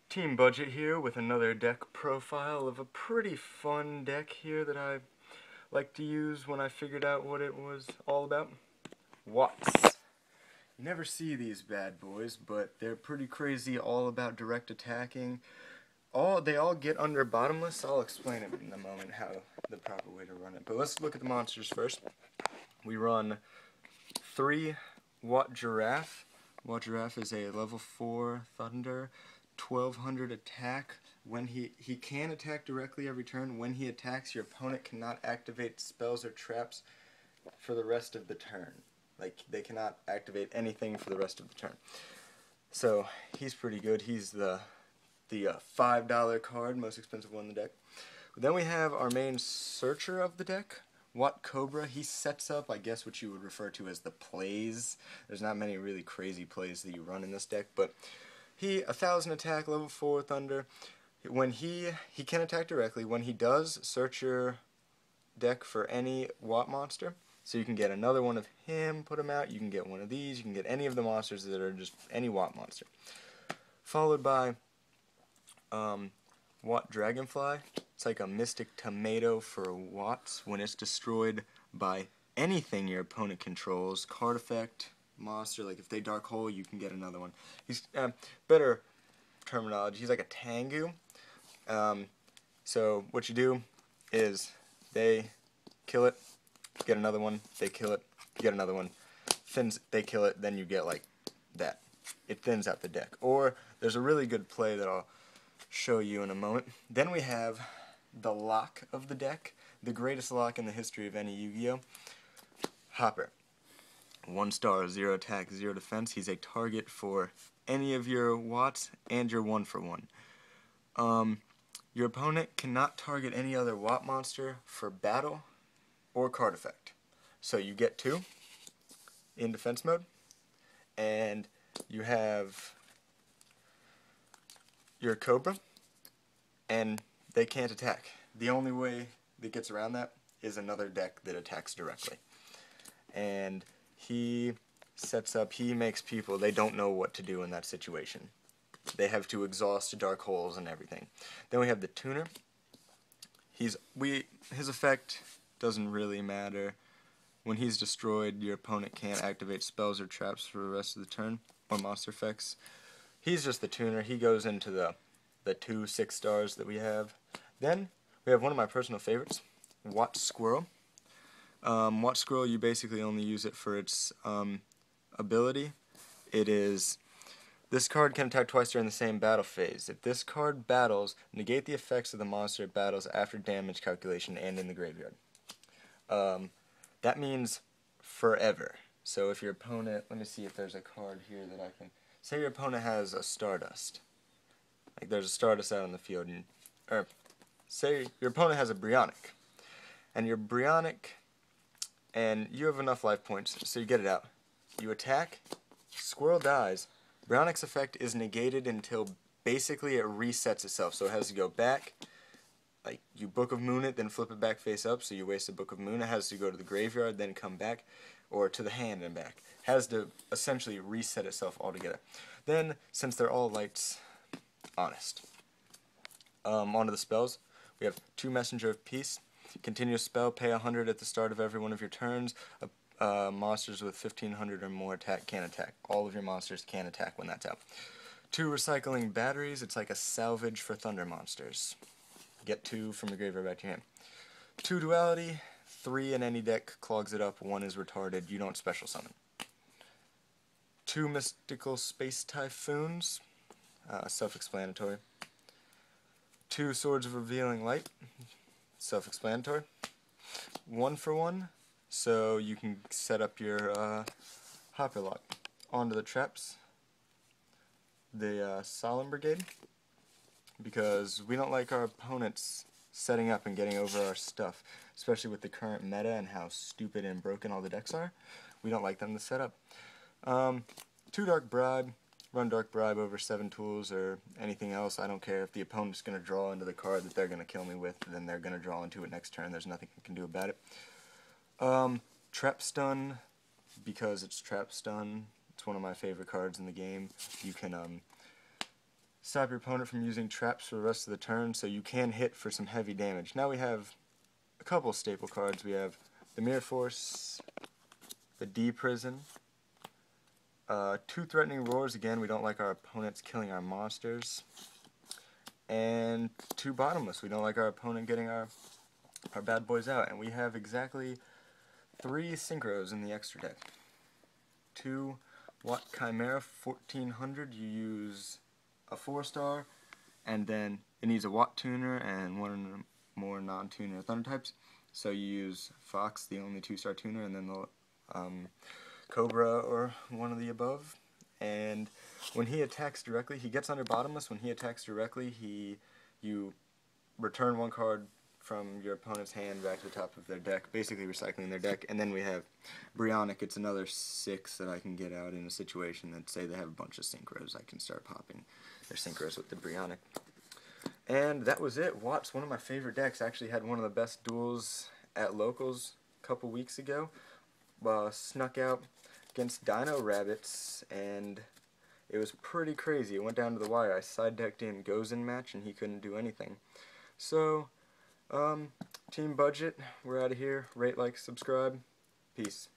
Team Budget here with another deck profile of a pretty fun deck here that I like to use when I figured out what it was all about. Watts. You never see these bad boys, but they're pretty crazy, all about direct attacking. They all get under bottomless. I'll explain it in a moment how the proper way to run it. But let's look at the monsters first. We run 3 Watt Giraffe. Watt Giraffe is a level 4 Thunder. 1200 attack. When he can attack directly every turn. When he attacks, your opponent cannot activate spells or traps for the rest of the turn. Like, they cannot activate anything for the rest of the turn. So he's pretty good. He's the $5 card, most expensive one in the deck. But then we have our main searcher of the deck, Watt Cobra. He sets up, I guess, what you would refer to as the plays. There's not many really crazy plays that you run in this deck, but he 1000 attack, level 4 Thunder. When he can attack directly. When he does, search your deck for any Watt monster. So you can get another one of him, put him out. You can get one of these. You can get any of the monsters that are just any Watt monster. Followed by Watt Dragonfly. It's like a Mystic Tomato for Watts. When it's destroyed by anything your opponent controls, card effect, monster, like if they Dark Hole, you can get another one. He's better terminology. He's like a Tengu. So what you do is they kill it, get another one. They kill it, get another one. They kill it, then you get like that. It thins out the deck. Or there's a really good play that I'll show you in a moment. Then we have the lock of the deck, the greatest lock in the history of any Yu-Gi-Oh! Hopper. 1 star, 0 attack, 0 defense. He's a target for any of your Watts and your 1-for-1. Your opponent cannot target any other Watt monster for battle or card effect. So you get 2 in defense mode, and you have your Cobra, and they can't attack. The only way that gets around that is another deck that attacks directly. And he sets up, he makes people, they don't know what to do in that situation. They have to exhaust Dark Holes and everything. Then we have the Tuner. His effect doesn't really matter. When he's destroyed, your opponent can't activate spells or traps for the rest of the turn, or monster effects. He's just the Tuner. He goes into the 2 6 stars that we have. Then we have one of my personal favorites, Watt Squirrel. Watt Squirrel, you basically only use it for its ability. This card can attack twice during the same battle phase. If this card battles, negate the effects of the monster it battles after damage calculation and in the graveyard. That means forever. So if your opponent, let me see if there's a card here that I can, say your opponent has a Stardust. Like there's a Stardust out on the field, or say your opponent has a Brionac. And your Brionac, and you have enough life points, so you get it out. You attack, Squirrel dies. Brionac's effect is negated until basically it resets itself. So it has to go back, like you Book of Moon it, then flip it back face up, so you waste a Book of Moon. It has to go to the graveyard, then come back, or to the hand and back. It has to essentially reset itself altogether. Then, since they're all lights, honest. Onto the spells. We have 2 Messenger of Peace. Continuous spell, pay 100 at the start of every one of your turns. Monsters with 1500 or more attack can attack. All of your monsters can attack when that's out. 2 Recycling Batteries. It's like a salvage for Thunder monsters. Get 2 from the graveyard back to your hand. 2 Duality. 3 in any deck clogs it up. 1 is retarded. You don't special summon. 2 Mystical Space Typhoons. Self-explanatory. 2 Swords of Revealing Light. Self-explanatory. 1-for-1. So you can set up your Hopper lock. Onto the traps. The Solemn Brigade. Because we don't like our opponents setting up and getting over our stuff. Especially with the current meta and how stupid and broken all the decks are. We don't like them to set up. 2 Dark Bribe. Run Dark Bribe over 7 tools or anything else. I don't care if the opponent's going to draw into the card that they're going to kill me with, then they're going to draw into it next turn. There's nothing you can do about it. Trap Stun, because it's Trap Stun. It's one of my favorite cards in the game. You can stop your opponent from using traps for the rest of the turn, so you can hit for some heavy damage. Now we have a couple staple cards. We have the Mirror Force, the D-Prison, 2 Threatening Roars. Again, we don't like our opponents killing our monsters. And 2 Bottomless. We don't like our opponent getting our bad boys out. And we have exactly 3 Synchros in the extra deck. 2 Watt Chimera 1400. You use a 4-star, and then it needs a Watt tuner and 1 more non-tuner Thunder types. So you use Fox, the only 2-star tuner, and then the Cobra or one of the above. And when he attacks directly, he gets under Bottomless. When he attacks directly, you return 1 card from your opponent's hand back to the top of their deck, basically recycling their deck. And then we have Brionac. It's another 6 that I can get out in a situation that, say they have a bunch of Synchros. I can start popping their Synchros with the Brionac. And that was it. Watt's one of my favorite decks. I actually had one of the best duels at Locals a couple weeks ago. Snuck out against Dino Rabbits, and it was pretty crazy. It went down to the wire. I side decked in Gozen match, and he couldn't do anything. So, Team Budget, we're out of here. Rate, like, subscribe. Peace.